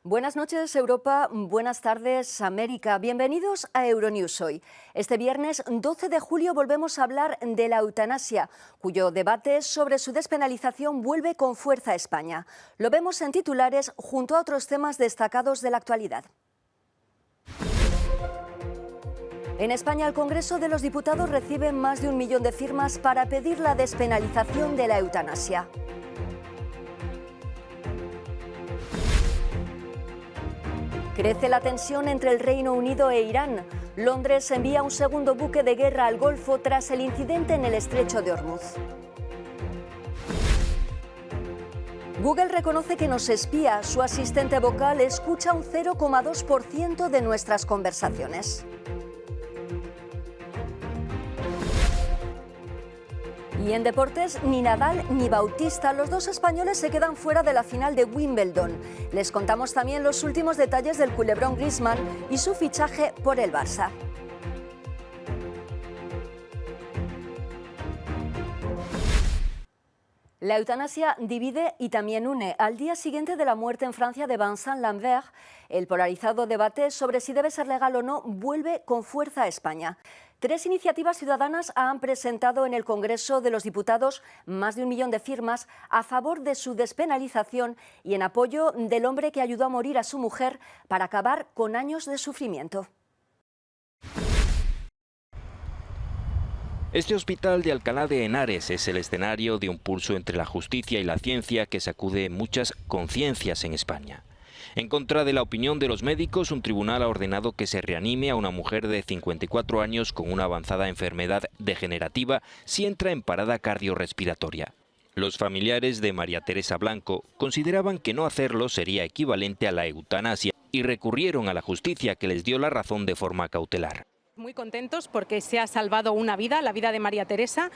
Buenas noches, Europa. Buenas tardes, América. Bienvenidos a Euronews Hoy. Este viernes 12 de julio volvemos a hablar de la eutanasia, cuyo debate sobre su despenalización vuelve con fuerza a España. Lo vemos en titulares junto a otros temas destacados de la actualidad. En España, el Congreso de los Diputados recibe más de 1 millón de firmas para pedir la despenalización de la eutanasia. Crece la tensión entre el Reino Unido e Irán. Londres envía un segundo buque de guerra al Golfo tras el incidente en el estrecho de Hormuz. Google reconoce que nos espía. Su asistente vocal escucha un 0,2% de nuestras conversaciones. Y en deportes, ni Nadal ni Bautista, los dos españoles se quedan fuera de la final de Wimbledon. Les contamos también los últimos detalles del culebrón Griezmann y su fichaje por el Barça. La eutanasia divide y también une. Al día siguiente de la muerte en Francia de Vincent Lambert, el polarizado debate sobre si debe ser legal o no vuelve con fuerza a España. 3 iniciativas ciudadanas han presentado en el Congreso de los Diputados más de 1 millón de firmas a favor de su despenalización y en apoyo del hombre que ayudó a morir a su mujer para acabar con años de sufrimiento. Este hospital de Alcalá de Henares es el escenario de un pulso entre la justicia y la ciencia que sacude muchas conciencias en España. En contra de la opinión de los médicos, un tribunal ha ordenado que se reanime a una mujer de 54 años con una avanzada enfermedad degenerativa si entra en parada cardiorrespiratoria. Los familiares de María Teresa Blanco consideraban que no hacerlo sería equivalente a la eutanasia y recurrieron a la justicia, que les dio la razón de forma cautelar. Muy contentos porque se ha salvado una vida, la vida de María Teresa,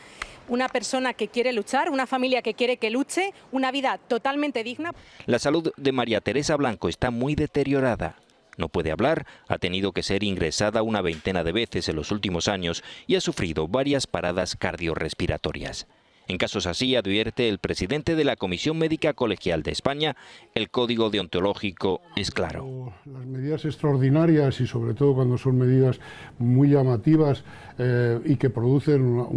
una persona que quiere luchar, una familia que quiere que luche, una vida totalmente digna. La salud de María Teresa Blanco está muy deteriorada. No puede hablar, ha tenido que ser ingresada una veintena de veces en los últimos años y ha sufrido varias paradas cardiorrespiratorias. En casos así, advierte el presidente de la Comisión Médica Colegial de España, el código deontológico es claro. Las medidas extraordinarias y sobre todo cuando son medidas muy llamativas y que producen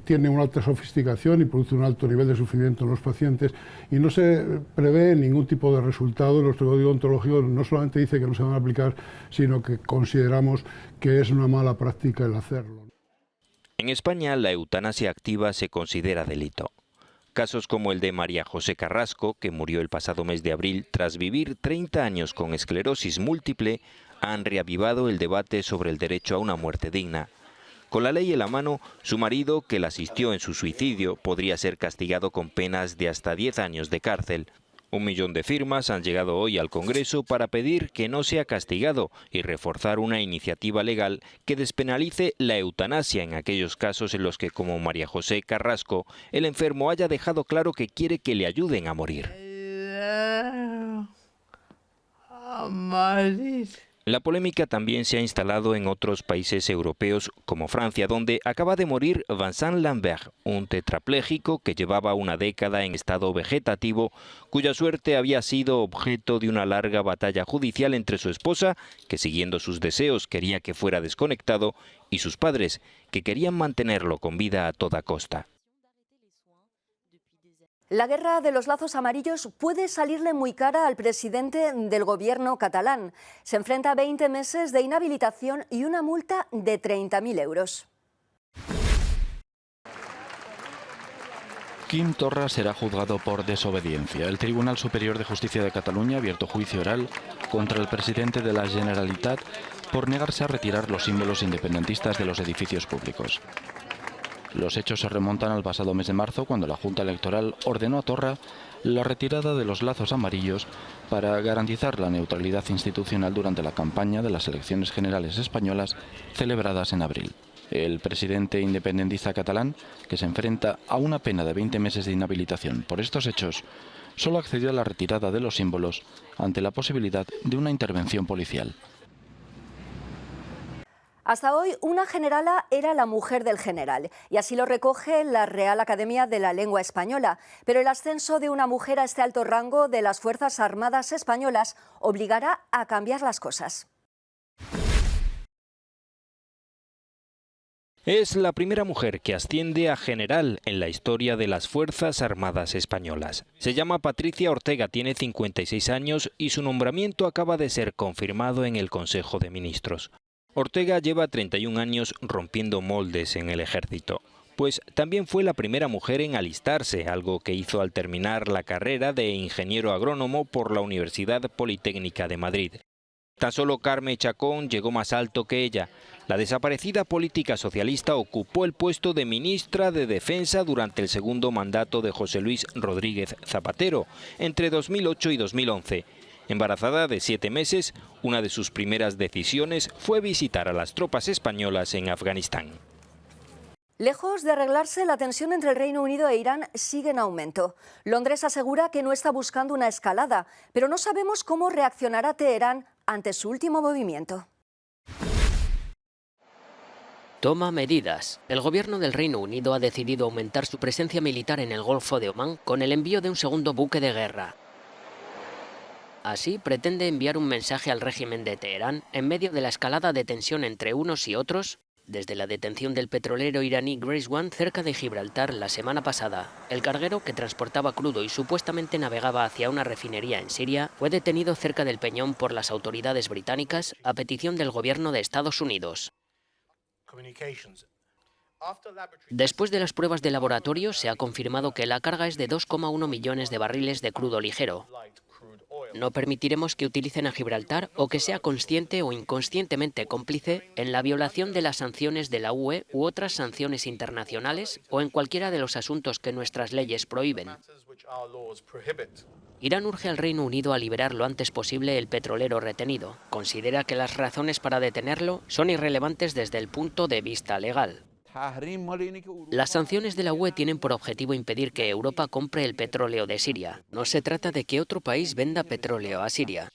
tienen una alta sofisticación y producen un alto nivel de sufrimiento en los pacientes y no se prevé ningún tipo de resultado. Nuestro código deontológico no solamente dice que no se van a aplicar, sino que consideramos que es una mala práctica el hacerlo. En España, la eutanasia activa se considera delito. Casos como el de María José Carrasco, que murió el pasado mes de abril tras vivir 30 años con esclerosis múltiple, han reavivado el debate sobre el derecho a una muerte digna. Con la ley en la mano, su marido, que la asistió en su suicidio, podría ser castigado con penas de hasta 10 años de cárcel. 1 millón de firmas han llegado hoy al Congreso para pedir que no sea castigado y reforzar una iniciativa legal que despenalice la eutanasia en aquellos casos en los que, como María José Carrasco, el enfermo haya dejado claro que quiere que le ayuden a morir. La polémica también se ha instalado en otros países europeos como Francia, donde acaba de morir Vincent Lambert, un tetrapléjico que llevaba una década en estado vegetativo, cuya suerte había sido objeto de una larga batalla judicial entre su esposa, que siguiendo sus deseos quería que fuera desconectado, y sus padres, que querían mantenerlo con vida a toda costa. La guerra de los lazos amarillos puede salirle muy cara al presidente del gobierno catalán. Se enfrenta a 20 meses de inhabilitación y una multa de 30.000 euros. Quim Torra será juzgado por desobediencia. El Tribunal Superior de Justicia de Cataluña ha abierto juicio oral contra el presidente de la Generalitat por negarse a retirar los símbolos independentistas de los edificios públicos. Los hechos se remontan al pasado mes de marzo, cuando la Junta Electoral ordenó a Torra la retirada de los lazos amarillos para garantizar la neutralidad institucional durante la campaña de las elecciones generales españolas celebradas en abril. El presidente independentista catalán, que se enfrenta a una pena de 20 meses de inhabilitación por estos hechos, solo accedió a la retirada de los símbolos ante la posibilidad de una intervención policial. Hasta hoy, una generala era la mujer del general, y así lo recoge la Real Academia de la Lengua Española. Pero el ascenso de una mujer a este alto rango de las Fuerzas Armadas españolas obligará a cambiar las cosas. Es la primera mujer que asciende a general en la historia de las Fuerzas Armadas españolas. Se llama Patricia Ortega, tiene 56 años y su nombramiento acaba de ser confirmado en el Consejo de Ministros. Ortega lleva 31 años rompiendo moldes en el ejército, pues también fue la primera mujer en alistarse, algo que hizo al terminar la carrera de ingeniero agrónomo por la Universidad Politécnica de Madrid. Tan solo Carme Chacón llegó más alto que ella. La desaparecida política socialista ocupó el puesto de ministra de Defensa durante el segundo mandato de José Luis Rodríguez Zapatero, entre 2008 y 2011. Embarazada de 7 meses, una de sus primeras decisiones fue visitar a las tropas españolas en Afganistán. Lejos de arreglarse, la tensión entre el Reino Unido e Irán sigue en aumento. Londres asegura que no está buscando una escalada, pero no sabemos cómo reaccionará Teherán ante su último movimiento. Toma medidas. El gobierno del Reino Unido ha decidido aumentar su presencia militar en el Golfo de Omán con el envío de un segundo buque de guerra. Así pretende enviar un mensaje al régimen de Teherán en medio de la escalada de tensión entre unos y otros, desde la detención del petrolero iraní Grace One cerca de Gibraltar la semana pasada. El carguero, que transportaba crudo y supuestamente navegaba hacia una refinería en Siria, fue detenido cerca del Peñón por las autoridades británicas a petición del gobierno de Estados Unidos. Después de las pruebas de laboratorio, se ha confirmado que la carga es de 2,1 millones de barriles de crudo ligero. No permitiremos que utilicen a Gibraltar o que sea consciente o inconscientemente cómplice en la violación de las sanciones de la UE u otras sanciones internacionales o en cualquiera de los asuntos que nuestras leyes prohíben. Irán urge al Reino Unido a liberar lo antes posible el petrolero retenido. Considera que las razones para detenerlo son irrelevantes desde el punto de vista legal. Las sanciones de la UE tienen por objetivo impedir que Europa compre el petróleo de Siria. No se trata de que otro país venda petróleo a Siria.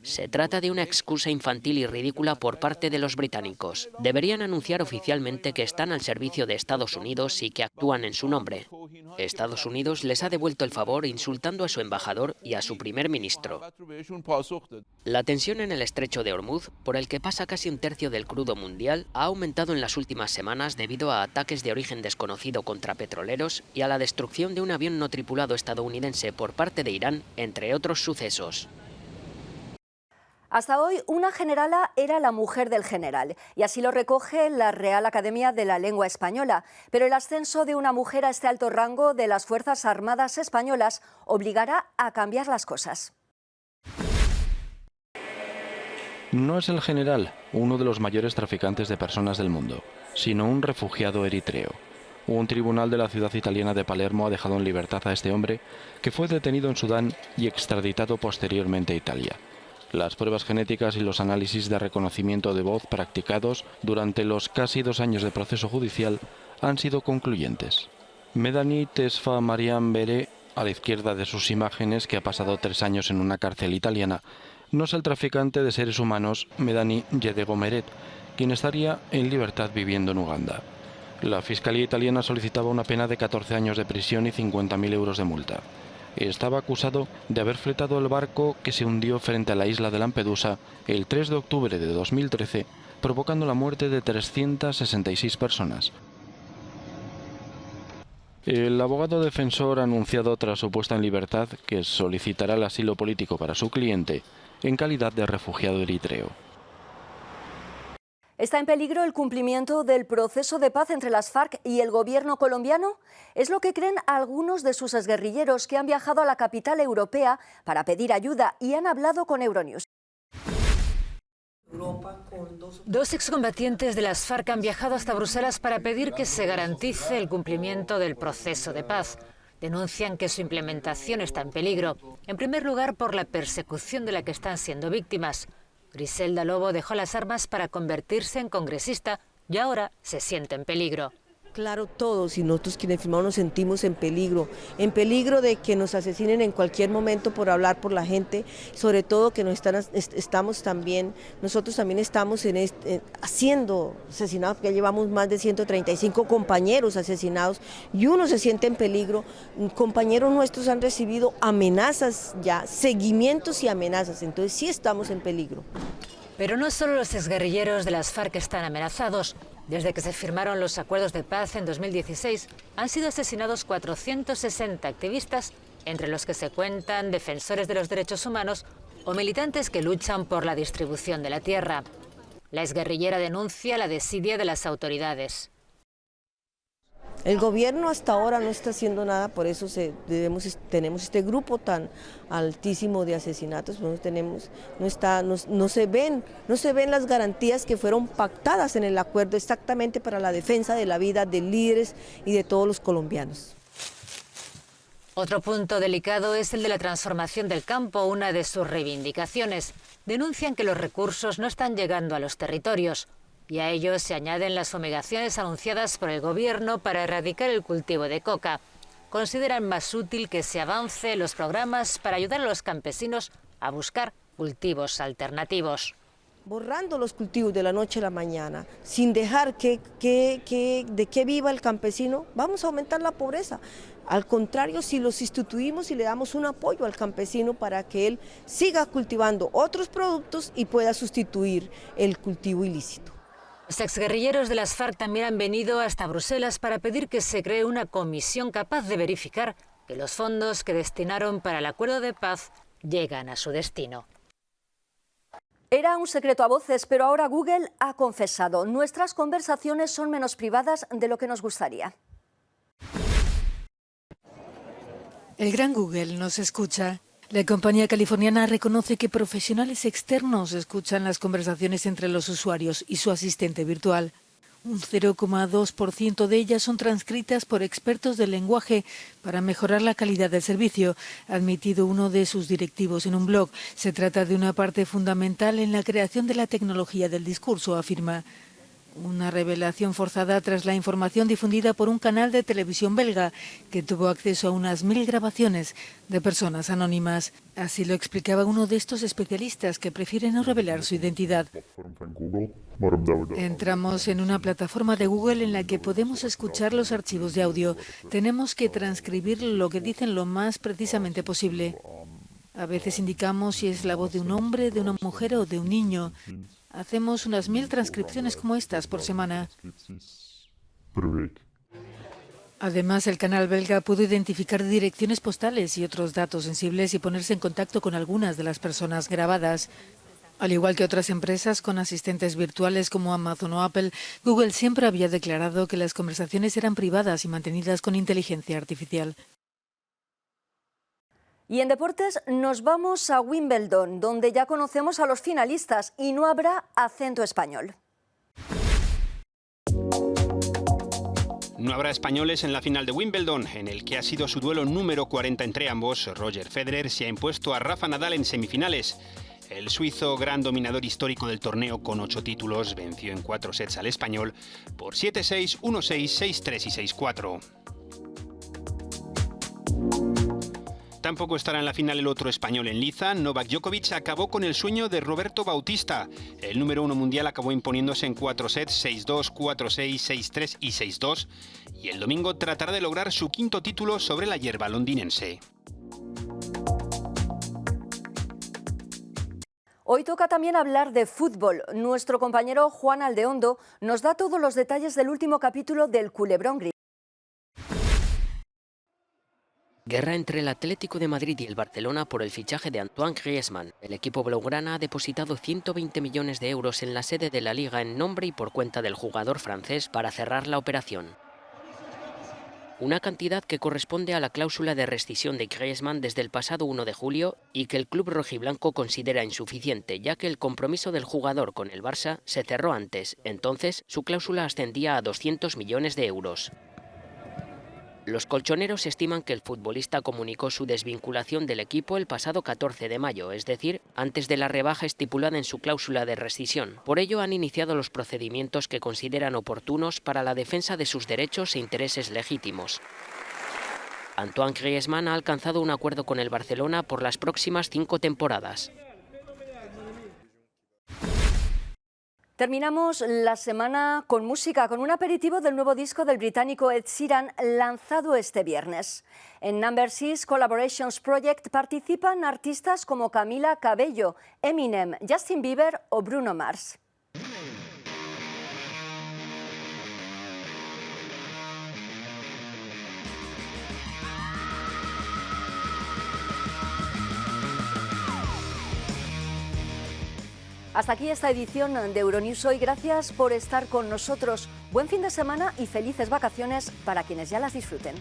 Se trata de una excusa infantil y ridícula por parte de los británicos. Deberían anunciar oficialmente que están al servicio de Estados Unidos y que actúan en su nombre. Estados Unidos les ha devuelto el favor insultando a su embajador y a su primer ministro. La tensión en el estrecho de Hormuz, por el que pasa casi un tercio del crudo mundial, ha aumentado en las últimas semanas debido a ataques de origen desconocido contra petroleros y a la destrucción de un avión no tripulado estadounidense por parte de Irán, entre otros sucesos. Hasta hoy, una generala era la mujer del general, y así lo recoge la Real Academia de la Lengua Española. Pero el ascenso de una mujer a este alto rango de las Fuerzas Armadas españolas obligará a cambiar las cosas. No es el general, uno de los mayores traficantes de personas del mundo, sino un refugiado eritreo. Un tribunal de la ciudad italiana de Palermo ha dejado en libertad a este hombre, que fue detenido en Sudán y extraditado posteriormente a Italia. Las pruebas genéticas y los análisis de reconocimiento de voz practicados durante los casi 2 años de proceso judicial han sido concluyentes. Medani Tesfa Mariam Bere, a la izquierda de sus imágenes, que ha pasado 3 años en una cárcel italiana, no es el traficante de seres humanos Medani Yedegomeret, quien estaría en libertad viviendo en Uganda. La Fiscalía italiana solicitaba una pena de 14 años de prisión y 50.000 euros de multa. Estaba acusado de haber fletado el barco que se hundió frente a la isla de Lampedusa el 3 de octubre de 2013, provocando la muerte de 366 personas. El abogado defensor ha anunciado tras su puesta en libertad que solicitará el asilo político para su cliente en calidad de refugiado eritreo. ¿Está en peligro el cumplimiento del proceso de paz entre las FARC y el gobierno colombiano? Es lo que creen algunos de sus exguerrilleros que han viajado a la capital europea para pedir ayuda y han hablado con Euronews. 2 excombatientes de las FARC han viajado hasta Bruselas para pedir que se garantice el cumplimiento del proceso de paz. Denuncian que su implementación está en peligro, en primer lugar por la persecución de la que están siendo víctimas. Griselda Lobo dejó las armas para convertirse en congresista y ahora se siente en peligro. Claro, todos y nosotros quienes firmamos nos sentimos en peligro de que nos asesinen en cualquier momento por hablar por la gente, sobre todo que nosotros también estamos siendo asesinados, ya llevamos más de 135 compañeros asesinados y uno se siente en peligro. Compañeros nuestros han recibido amenazas ya, seguimientos y amenazas, entonces sí estamos en peligro. Pero no solo los exguerrilleros de las FARC están amenazados. Desde que se firmaron los acuerdos de paz en 2016, han sido asesinados 460 activistas, entre los que se cuentan defensores de los derechos humanos o militantes que luchan por la distribución de la tierra. La exguerrillera denuncia la desidia de las autoridades. El gobierno hasta ahora no está haciendo nada, por eso tenemos este grupo tan altísimo de asesinatos, no se ven las garantías que fueron pactadas en el acuerdo exactamente para la defensa de la vida de líderes y de todos los colombianos. Otro punto delicado es el de la transformación del campo, una de sus reivindicaciones. Denuncian que los recursos no están llegando a los territorios. Y a ello se añaden las fumigaciones anunciadas por el gobierno para erradicar el cultivo de coca. Consideran más útil que se avance los programas para ayudar a los campesinos a buscar cultivos alternativos. Borrando los cultivos de la noche a la mañana, sin dejar de que viva el campesino, vamos a aumentar la pobreza. Al contrario, si los instituimos y le damos un apoyo al campesino para que él siga cultivando otros productos y pueda sustituir el cultivo ilícito. Los exguerrilleros de las FARC también han venido hasta Bruselas para pedir que se cree una comisión capaz de verificar que los fondos que destinaron para el acuerdo de paz llegan a su destino. Era un secreto a voces, pero ahora Google ha confesado: nuestras conversaciones son menos privadas de lo que nos gustaría. El gran Google nos escucha. La compañía californiana reconoce que profesionales externos escuchan las conversaciones entre los usuarios y su asistente virtual. Un 0,2% de ellas son transcritas por expertos del lenguaje para mejorar la calidad del servicio, ha admitido uno de sus directivos en un blog. Se trata de una parte fundamental en la creación de la tecnología del discurso, afirma. Una revelación forzada tras la información difundida por un canal de televisión belga que tuvo acceso a unas 1000 grabaciones de personas anónimas. Así lo explicaba uno de estos especialistas que prefieren no revelar su identidad. Entramos en una plataforma de Google en la que podemos escuchar los archivos de audio. Tenemos que transcribir lo que dicen lo más precisamente posible. A veces indicamos si es la voz de un hombre, de una mujer o de un niño. Hacemos unas 1000 transcripciones como estas por semana. Además, el canal belga pudo identificar direcciones postales y otros datos sensibles y ponerse en contacto con algunas de las personas grabadas. Al igual que otras empresas con asistentes virtuales como Amazon o Apple, Google siempre había declarado que las conversaciones eran privadas y mantenidas con inteligencia artificial. Y en deportes nos vamos a Wimbledon, donde ya conocemos a los finalistas y no habrá acento español. No habrá españoles en la final de Wimbledon, en el que ha sido su duelo número 40 entre ambos. Roger Federer se ha impuesto a Rafa Nadal en semifinales. El suizo, gran dominador histórico del torneo con 8 títulos, venció en 4 sets al español por 7-6, 1-6, 6-3 y 6-4. Tampoco estará en la final el otro español en liza. Novak Djokovic acabó con el sueño de Roberto Bautista. El número 1 mundial acabó imponiéndose en 4 sets, 6-2, 4-6, 6-3 y 6-2. Y el domingo tratará de lograr su quinto título sobre la hierba londinense. Hoy toca también hablar de fútbol. Nuestro compañero Juan Aldeondo nos da todos los detalles del último capítulo del Culebrón Gris. Guerra entre el Atlético de Madrid y el Barcelona por el fichaje de Antoine Griezmann. El equipo blaugrana ha depositado 120 millones de euros en la sede de la Liga en nombre y por cuenta del jugador francés para cerrar la operación. Una cantidad que corresponde a la cláusula de rescisión de Griezmann desde el pasado 1 de julio y que el club rojiblanco considera insuficiente, ya que el compromiso del jugador con el Barça se cerró antes. Entonces, su cláusula ascendía a 200 millones de euros. Los colchoneros estiman que el futbolista comunicó su desvinculación del equipo el pasado 14 de mayo, es decir, antes de la rebaja estipulada en su cláusula de rescisión. Por ello han iniciado los procedimientos que consideran oportunos para la defensa de sus derechos e intereses legítimos. Antoine Griezmann ha alcanzado un acuerdo con el Barcelona por las próximas 5 temporadas. Terminamos la semana con música, con un aperitivo del nuevo disco del británico Ed Sheeran, lanzado este viernes. En Number 6 Collaborations Project participan artistas como Camila Cabello, Eminem, Justin Bieber o Bruno Mars. Hasta aquí esta edición de Euronews Hoy. Gracias por estar con nosotros. Buen fin de semana y felices vacaciones para quienes ya las disfruten.